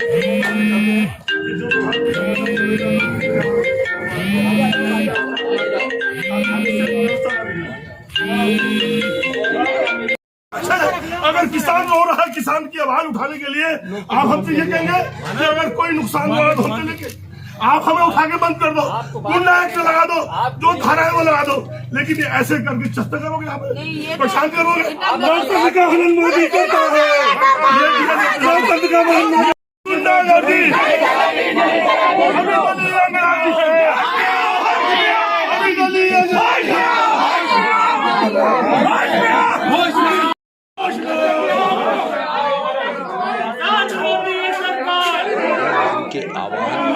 अच्छा, अगर किसान रो रहा है, किसान की आवाज उठाने के लिए आप हमसे ये कहेंगे कि अगर कोई नुकसान हुआ तो हमसे लेके आप हमें उठा के बंद कर दो, गुंडा एक्ट लगा दो, जो धारा है वो लगा दो, लेकिन ये ऐसे करके चस्ते करोगे, आप परेशान करोगे। लोकतंत्र का हनन मोदी करता है, लोकतंत्र का हनन गुंडागर्दी के आह्वान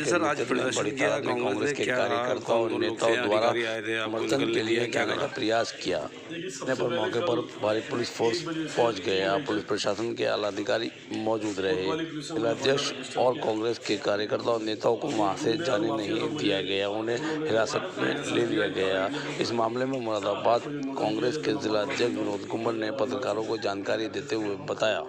सर, आज प्रदर्शन किया कांग्रेस के कार्यकर्ताओं और नेताओं द्वारा समर्थन के लिए जाने का प्रयास किया, पर मौके पर भारी पुलिस फोर्स पहुंच गया। पुलिस प्रशासन के आला अधिकारी मौजूद रहे। जिलाध्यक्ष और कांग्रेस के कार्यकर्ताओं और नेताओं को वहां से जाने नहीं दिया गया, उन्हें हिरासत में ले लिया गया। इस मामले में मुरादाबाद कांग्रेस के जिलाध्यक्ष विनोद कुमार ने पत्रकारों को जानकारी देते हुए बताया,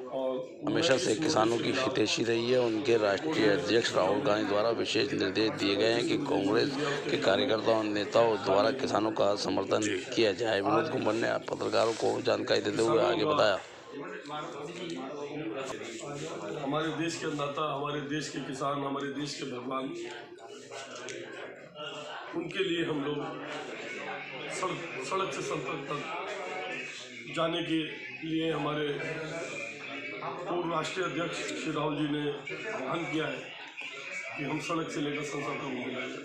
हमेशा से किसानों की हितैषी रही है। उनके राष्ट्रीय अध्यक्ष राहुल गांधी द्वारा विशेष निर्देश दिए गए हैं कि कांग्रेस के कार्यकर्ताओं और नेताओं द्वारा किसानों का समर्थन किया जाए। विनोद कुमार ने पत्रकारों को जानकारी देते हुए आगे बताया, हमारे देश के अन्नदाता, हमारे देश के किसान, हमारे देश के भगवान, उनके लिए हम लोग सड़क से संपर्क तक जाने के लिए हमारे पूर्व राष्ट्रीय अध्यक्ष श्री राहुल जी ने आह्वान किया है कि हम सड़क से लेकर संसद तक मिलाएंगे।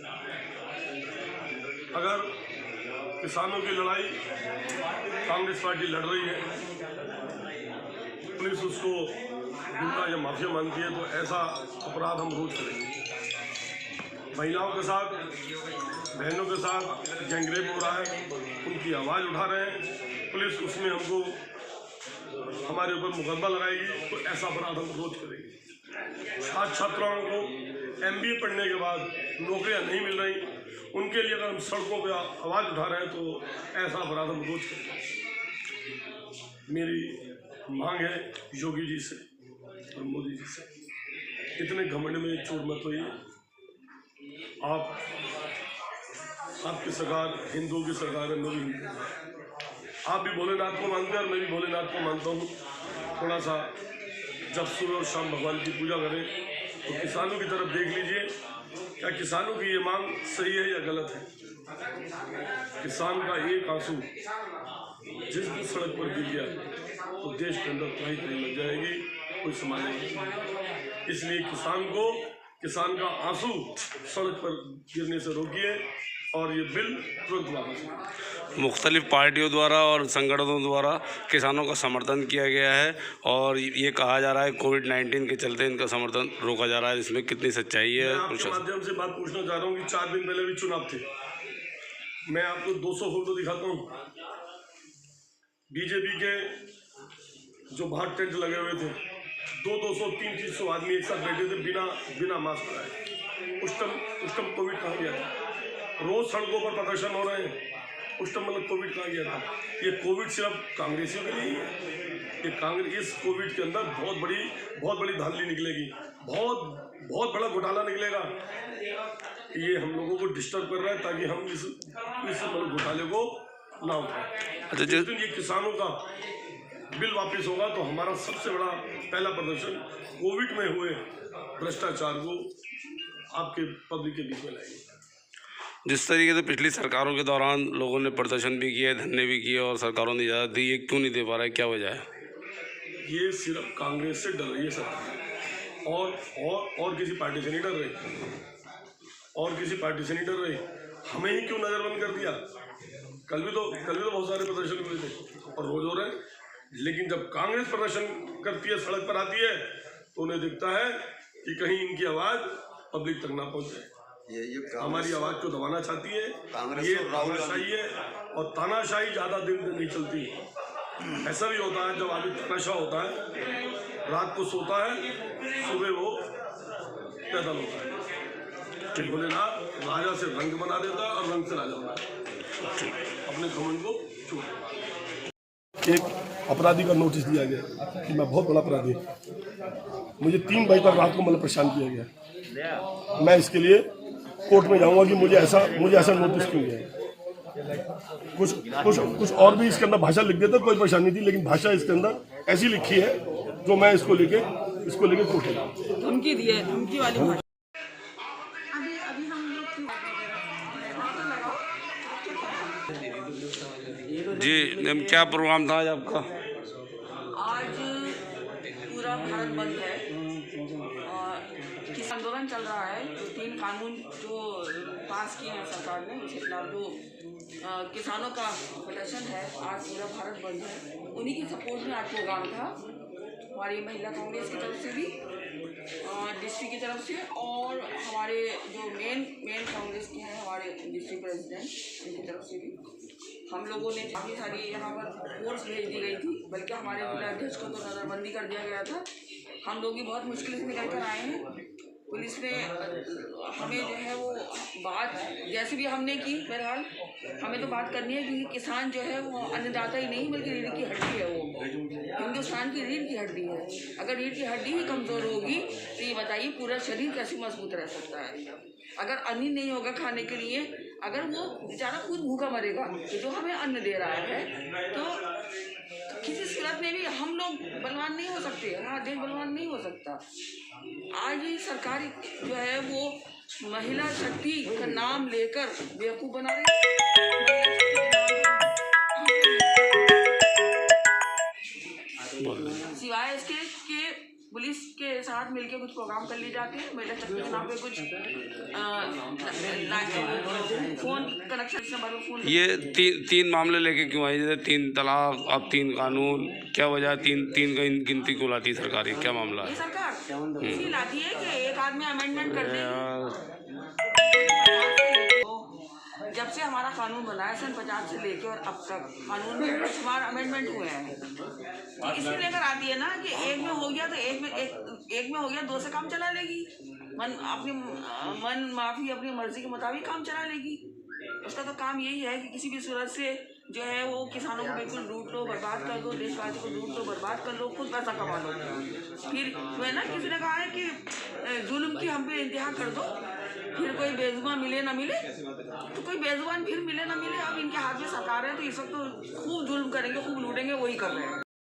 अगर किसानों की लड़ाई कांग्रेस पार्टी लड़ रही है, पुलिस उसको गुंडा या माफिया मानती है, तो ऐसा अपराध हम रोज करेंगे। महिलाओं के साथ, बहनों के साथ गैंगरेप हो रहा है, उनकी आवाज़ उठा रहे हैं, पुलिस उसमें हमको हमारे ऊपर मुकदमा लगाएगी, तो ऐसा अपराध हम रोज करेंगे। छात्राओं को MBA पढ़ने के बाद नौकरियां नहीं मिल रही, उनके लिए अगर हम सड़कों पर आवाज़ उठा रहे हैं, तो ऐसा अपराध हम रोज करेंगे। मेरी मांग है योगी जी से और मोदी जी से, इतने घमंड में चोट मत होइए। आपकी सरकार हिंदुओं की सरकार है, मेरी हिंदू। आप भी भोलेनाथ को मानते हैं और मैं भी भोलेनाथ को मानता हूँ। थोड़ा सा जब सुबह और शाम भगवान की पूजा करें, तो किसानों की तरफ देख लीजिए, क्या किसानों की ये मांग सही है या गलत है। किसान का एक आंसू जिस दिन सड़क पर गिर गया, तो देश के अंदर कहीं लग जाएगी, कोई संभालेगा। इसलिए किसान का आंसू सड़क पर गिरने से रोकिए और ये बिल तुरंत वापस। मुख्तलिफ पार्टियों द्वारा और संगठनों द्वारा किसानों का समर्थन किया गया है और ये कहा जा रहा है कोविड-19 के चलते इनका समर्थन रोका जा रहा है, इसमें कितनी सच्चाई है? मैं आपके माध्यम से बात पूछना चाह रहा हूँ कि 4 दिन पहले भी चुनाव थे। मैं आपको 200 फोटो दिखाता हूँ। बीजेपी के जो बाहर टेंट लगे हुए थे, 200, 300 आदमी एक साथ बैठे थे बिना मास्क लगाए। उस टाइम कोविड कहाँ गया था? रोज सड़कों पर प्रदर्शन हो रहे हैं, उस टाइम मतलब कोविड कहाँ गया था? ये कोविड सिर्फ कांग्रेसियों के लिए ही है। ये इस कोविड के अंदर बहुत बड़ी धांधली निकलेगी, बहुत बड़ा घोटाला निकलेगा। ये हम लोगों को डिस्टर्ब कर रहा है ताकि हम इस घोटाले को ना उठाएं। जिस दिन ये किसानों का बिल वापस होगा, तो हमारा सबसे बड़ा पहला प्रदर्शन कोविड में हुए भ्रष्टाचार को आपके पब्लिक के बीच में लाएंगे। जिस तरीके से पिछली सरकारों के दौरान लोगों ने प्रदर्शन भी किए, धरने भी किए और सरकारों ने इजाज़त दी, ये क्यों नहीं दे पा रहा है, क्या वजह है? ये सिर्फ कांग्रेस से डर रही है सरकार, और किसी पार्टी से नहीं डर रही, हमें ही क्यों नज़रबंद कर दिया? कल भी तो बहुत सारे प्रदर्शन हुए थे और रोज हो रहे हैं। लेकिन जब कांग्रेस प्रदर्शन करती है, सड़क पर आती है, तो उन्हें दिखता है कि कहीं इनकी आवाज़ पब्लिक तक ना पहुँचे। ये हमारी आवाज़ को दबाना चाहती है। ये तानाशाही है और तानाशाही ज़्यादा दिन नहीं चलती। ऐसा भी होता है, जब आदमी तानाशाह होता है, रात को सोता है, सुबह वो पैदल होता है। भोलेनाथ राजा से रंग बना देता है और रंग से राजा बना देता है। अपने घमंड को छोड़। एक अपराधी का नोटिस दिया गया कि मैं बहुत बड़ा अपराधी हूँ, मुझे 3 बजे तक रात को मतलब परेशान किया गया। मैं इसके लिए कोर्ट में जाऊंगा कि मुझे ऐसा नोटिस क्यों दिया है। कुछ और भी इसके अंदर भाषा लिख देता, कोई परेशानी थी, लेकिन भाषा इसके अंदर ऐसी लिखी है जो मैं इसको लेके कोर्ट में जाऊँ। धमकी दी है, धमकी वाली भाषा। जी मैम, क्या प्रोग्राम था आज आपका? आज पूरा भारत बंद है और किसान आंदोलन चल रहा है। जो 3 कानून जो पास किए हैं सरकार ने, उसके खिलाफ जो किसानों का प्रदर्शन है, आज पूरा भारत बंद है। उन्हीं की सपोर्ट में आज प्रोग्राम था हमारी महिला कांग्रेस की तरफ से भी, डिस्ट्रिक्ट की तरफ से, और हमारे जो मेन कांग्रेस के हैं हमारे डिस्ट्रिक्ट प्रेसिडेंट, उनकी तरफ से भी। हम लोगों ने काफ़ी सारी यहाँ पर फोर्स भेज दी गई थी, बल्कि हमारे जिला अध्यक्ष को तो नज़रबंदी कर दिया गया था। हम लोग भी बहुत मुश्किल से निकल कर आए हैं। पुलिस ने हमें जो है वो बात जैसे भी हमने की, बहरहाल हमें तो बात करनी है, क्योंकि किसान जो है वो अन्नदाता ही नहीं बल्कि रीढ़ की हड्डी है। वो हिंदुस्तान की रीढ़ की हड्डी है। अगर रीढ़ की हड्डी ही कमज़ोर होगी तो ये बताइए पूरा शरीर कैसे मजबूत रह सकता है। अगर अन्न नहीं होगा खाने के लिए, अगर वो बेचारा खुद भूखा मरेगा कि जो हमें अन्न दे रहा है, तो किसी सूरत में भी हम लोग बलवान नहीं हो सकते, हमारा देश बलवान नहीं हो सकता। आज ये सरकार जो है वो महिला शक्ति का नाम लेकर बेवकूफ़ बना रही है। सिवाय इसके कि पुलिस के साथ मिलकर कुछ प्रोग्राम कर लिए जाते हैं, महिला शक्ति के नाम पे कुछ फोन कनेक्शन। ये तीन मामले लेके क्यों आए? जैसे 3 तलाक, अब 3 कानून, क्या वजह 3 का गिनती को लाती सरकार? क्या मामला है? ये सरकार इसलिए लाती है कि एक आदमी अमेंडमेंट कर दे। जब से हमारा कानून बना है सन 50 से लेके और अब तक कानून में बेशुमार अमेंडमेंट हुए हैं। इसलिए लेकर आती है ना कि एक में हो गया तो एक में हो गया, 2 से काम चला लेगी। मन माफी अपनी मर्जी के मुताबिक काम चला लेगी। उसका तो काम यही है कि किसी भी सूरत से जो है वो किसानों को बिल्कुल लूट लो, बर्बाद कर दो, देशवासी को लूट लो, बर्बाद कर लो, खुद पैसा कमा लो। फिर वो है ना, किसी ने कहा है कि जुल्म की हम पे इंतहा कर दो, फिर कोई बेजुबान मिले ना मिले, तो कोई बेजुबान फिर मिले ना मिले। अब इनके हाथ में सरकार है तो इस वक्त तो खूब जुल्म करेंगे, खूब लूटेंगे, वही कर रहे हैं।